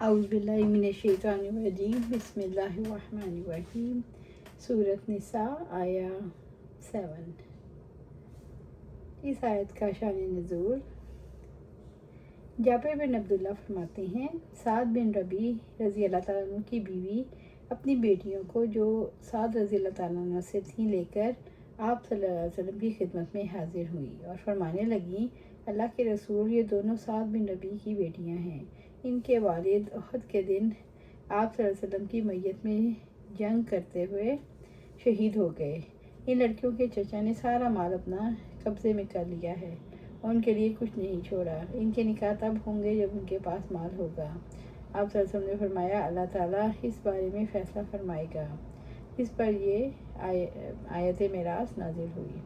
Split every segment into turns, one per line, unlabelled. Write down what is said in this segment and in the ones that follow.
اعوذ باللہ من الشیطان الرجیم بسم اللہ الرحمن الرحیم سورۃ نساء آیا 7۔ اس آیت کا شان نزول جابر بن عبداللہ فرماتے ہیں، سعد بن ربیع رضی اللہ تعالیٰ عنہ کی بیوی اپنی بیٹیوں کو جو سعد رضی اللہ تعالیٰ عنہ سے تھیں لے کر آپ صلی اللہ علیہ وسلم کی خدمت میں حاضر ہوئی اور فرمانے لگیں، اللہ کے رسول، یہ دونوں سعد بن ربیع کی بیٹیاں ہیں۔ ان کے والد احد کے دن آپ صلی اللہ علیہ وسلم کی میت میں جنگ کرتے ہوئے شہید ہو گئے۔ ان لڑکیوں کے چچا نے سارا مال اپنا قبضے میں کر لیا ہے اور ان کے لیے کچھ نہیں چھوڑا۔ ان کے نکاح تب ہوں گے جب ان کے پاس مال ہوگا۔ آپ صلی اللہ علیہ وسلم نے فرمایا، اللہ تعالیٰ اس بارے میں فیصلہ فرمائے گا۔ اس پر یہ آیت میراث نازل ہوئی۔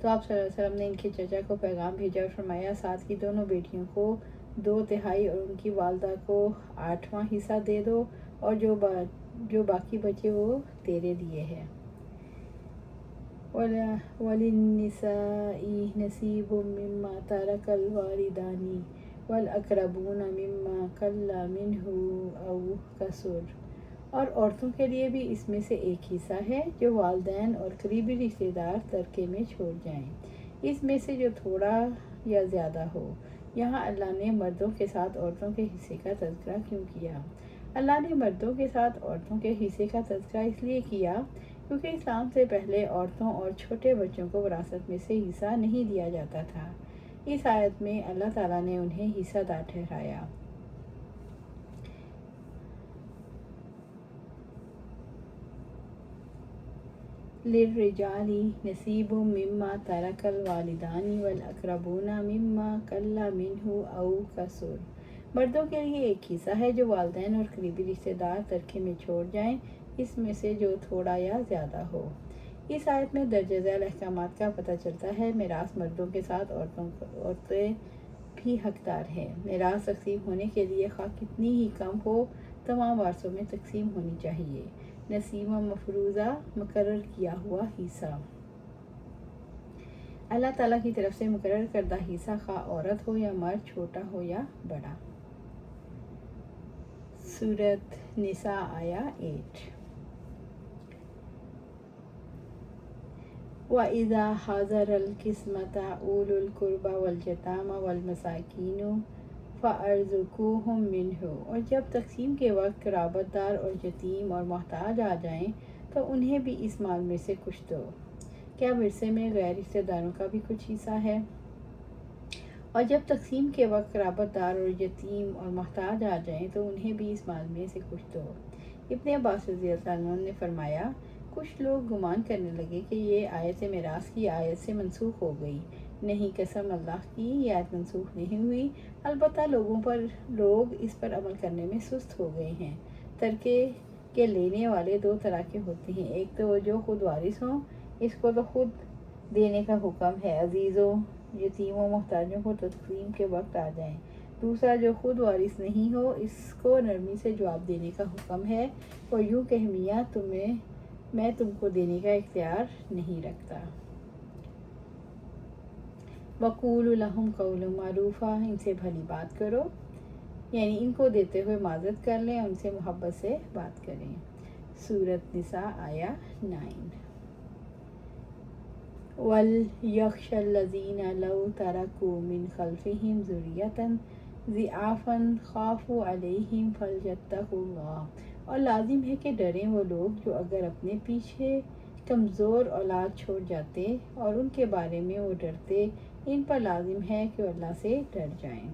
تو آپ صلی اللہ علیہ وسلم نے ان کے چچا کو پیغام بھیجا اور فرمایا، سعد کی دونوں بیٹیوں کو 2/3 اور ان کی والدہ کو 8واں حصہ دے دو، اور جو باقی بچے وہ تیرے لیے ہے۔ وَلِلنِّسَاءِ نَصِيبٌ مِّمَّا تَرَكَ الْوَالِدَانِ وَالْأَقْرَبُونَ مِمَّا قَلَّ مِنْهُ أَوْ كَثُرَ۔ اور عورتوں کے لیے بھی اس میں سے ایک حصہ ہے جو والدین اور قریبی رشتہ دار ترکے میں چھوڑ جائیں، اس میں سے جو تھوڑا یا زیادہ ہو۔ یہاں اللہ نے مردوں کے ساتھ عورتوں کے حصے کا تذکرہ کیوں کیا؟ اللہ نے مردوں کے ساتھ عورتوں کے حصے کا تذکرہ اس لیے کیا کیونکہ اسلام سے پہلے عورتوں اور چھوٹے بچوں کو وراثت میں سے حصہ نہیں دیا جاتا تھا۔ اس آیت میں اللہ تعالیٰ نے انہیں حصہ دار ٹھہرایا۔ للرجال نصیب مما ترک الوالدان والاقربون مما قل منہ او کثر۔ مردوں کے لیے ایک حصہ ہے جو والدین اور قریبی رشتہ دار ترکے میں چھوڑ جائیں، اس میں سے جو تھوڑا یا زیادہ ہو۔ اس آیت میں درجہ ذیل احکامات کا پتہ چلتا ہے۔ میراث مردوں کے ساتھ عورتیں بھی حقدار ہیں۔ میراث تقسیم ہونے کے لیے خواہ کتنی ہی کم ہو، تمام وارثوں میں تقسیم ہونی چاہیے۔ نصیب مفروضہ، مقرر کیا ہوا حصہ۔ اللہ تعالیٰ کی طرف سے مقرر کردہ حصہ خواہ عورت ہو یا مرد، چھوٹا ہو یا بڑا۔ سورۃ نساء آیا 8۔ وَإِذَا حَضَرَ الْقِسْمَةَ أُولُو الْقُرْبَى وَالْيَتَامَى وَالْمَسَاكِينُ فَأَرْزُقُوهُم مِّنْهُ۔ اور جب تقسیم کے وقت قرابت دار اور یتیم اور محتاج آ جائیں تو انہیں بھی اس مال میں سے کچھ دو۔ کیا ورثے میں غیر رشتہ داروں کا بھی کچھ حصہ ہے؟ اور جب تقسیم کے وقت قرابت دار اور یتیم اور محتاج آ جائیں تو انہیں بھی اس مال میں سے کچھ دو۔ ابن عباس رضی اللہ عنہ نے فرمایا، کچھ لوگ گمان کرنے لگے کہ یہ آیت میراث کی آیت سے منسوخ ہو گئی۔ نہیں، قسم اللہ کی، یہ آیت منسوخ نہیں ہوئی، البتہ لوگ اس پر عمل کرنے میں سست ہو گئے ہیں۔ ترکے کے لینے والے 2 طرح کے ہوتے ہیں، ایک تو جو خود وارث ہوں، اس کو تو خود دینے کا حکم ہے، عزیزوں، یتیموں، محتاجوں کو تقسیم کے وقت آ جائیں۔ دوسرا جو خود وارث نہیں ہو، اس کو نرمی سے جواب دینے کا حکم ہے، اور یوں کہ میاں میں تم کو دینے کا اختیار نہیں رکھتا۔ وَقُولُوا لَهُمْ قَوْلًا مَعْرُوفًا، ان سے بھلی بات کرو، یعنی ان کو دیتے ہوئے معذرت کر لیں، ان سے محبت سے بات کریں۔ سورۃ نساء آیا 9۔ وَلْيَخْشَ الَّذِينَ لَوْ تَرَكُوا مِنْ خَلْفِهِمْ ذُرِّيَّةً ضِعَافًا خَافُوا عَلَيْهِمْ فَلْيَتَّقُوا اللَّهَ۔ اور لازم ہے کہ ڈریں وہ لوگ جو اگر اپنے پیچھے کمزور اولاد چھوڑ جاتے اور ان کے بارے میں وہ ڈرتے، ان پر لازم ہے کہ وہ اللہ سے ڈر جائیں۔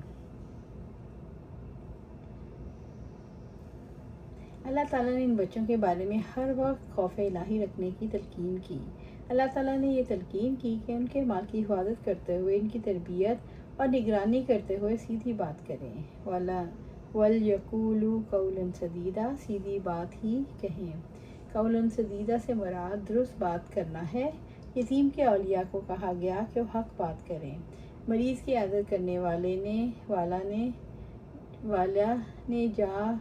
اللہ تعالیٰ نے ان بچوں کے بارے میں ہر وقت خوف الہی رکھنے کی تلقین کی۔ اللہ تعالیٰ نے یہ تلقین کی کہ ان کے مال کی حفاظت کرتے ہوئے، ان کی تربیت اور نگرانی کرتے ہوئے سیدھی بات کریں۔ وَلْيَقُولُوا قَوْلًا سَدِيدًا، سیدھی بات ہی کہیں۔ قولاً سدیدہ سے مراد درست بات کرنا ہے۔ یتیم کے اولیاء کو کہا گیا کہ وہ حق بات کریں۔ مریض کی عیادت کرنے والا نے جا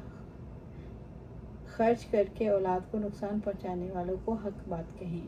خرچ کر کے اولاد کو نقصان پہنچانے والوں کو حق بات کہیں۔